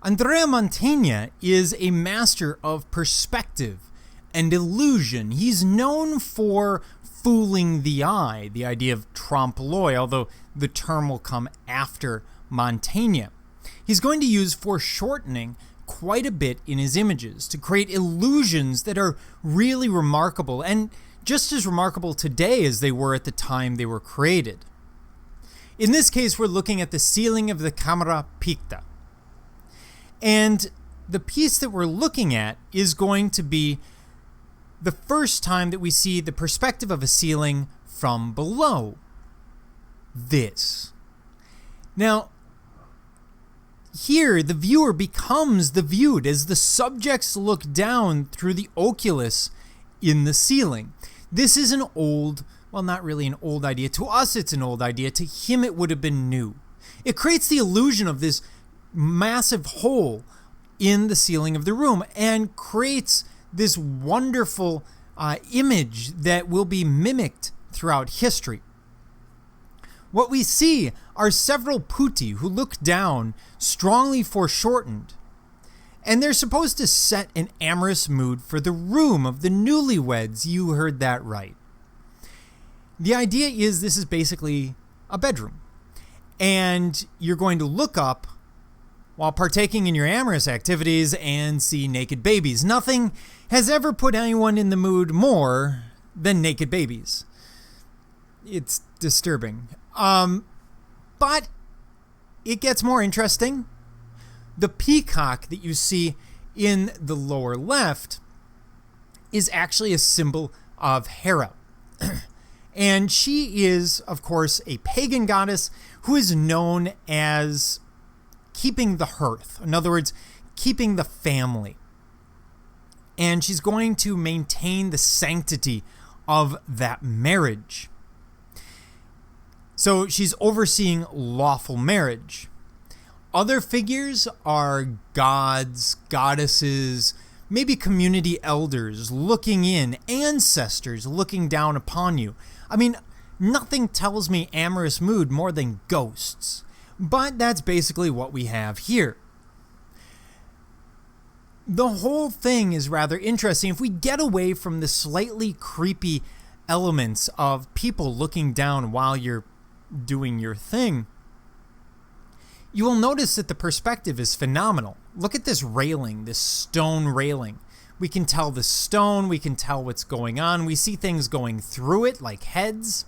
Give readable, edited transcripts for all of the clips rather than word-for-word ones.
Andrea Mantegna is a master of perspective and illusion. He's known for fooling the eye, the idea of trompe l'oeil, although the term will come after Mantegna. He's going to use foreshortening quite a bit in his images to create illusions that are really remarkable and just as remarkable today as they were at the time they were created. In this case, we're looking at the ceiling of the Camera Picta. And the piece that we're looking at is going to be the first time that we see the perspective of a ceiling from below. This. Now, here the viewer becomes the viewed as the subjects look down through the oculus in the ceiling. This is an old, well, not really an old idea. To us, it's an old idea. To him, it would have been new. It creates the illusion of this massive hole in the ceiling of the room and creates this wonderful image that will be mimicked throughout history. What we see are several putti who look down, strongly foreshortened, and they're supposed to set an amorous mood for the room of the newlyweds. You heard that right. The idea is this is basically a bedroom, and you're going to look up while partaking in your amorous activities and see naked babies. Nothing has ever put anyone in the mood more than naked babies. It's disturbing. But it gets more interesting. The peacock that you see in the lower left is actually a symbol of Hera. And she is, of course, a pagan goddess who is known as keeping the hearth. In other words, keeping the family. And she's going to maintain the sanctity of that marriage. So she's overseeing lawful marriage. Other figures are gods, goddesses, maybe community elders looking in, ancestors looking down upon you. I mean, nothing tells me amorous mood more than ghosts. But that's basically what we have here. The whole thing is rather interesting. If we get away from the slightly creepy elements of people looking down while you're doing your thing, you will notice that the perspective is phenomenal. Look at this railing, this stone railing. We can tell the stone, we can tell what's going on. We see things going through it like heads.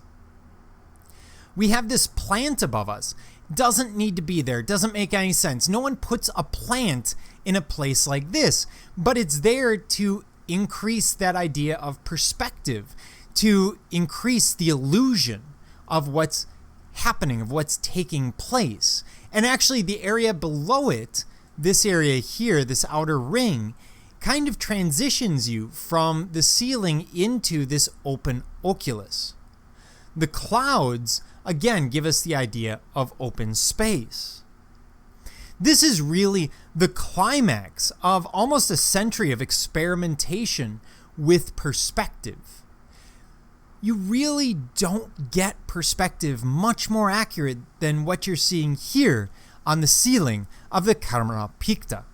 We have this plant above us. Doesn't need to be there. Doesn't make any sense. No one puts a plant in a place like this, but it's there to increase that idea of perspective, to increase the illusion of what's happening, of what's taking place. And actually the area below it, this area here, this outer ring, kind of transitions you from the ceiling into this open oculus. The clouds, again, give us the idea of open space. This is really the climax of almost a century of experimentation with perspective. You really don't get perspective much more accurate than what you're seeing here on the ceiling of the Camera Picta.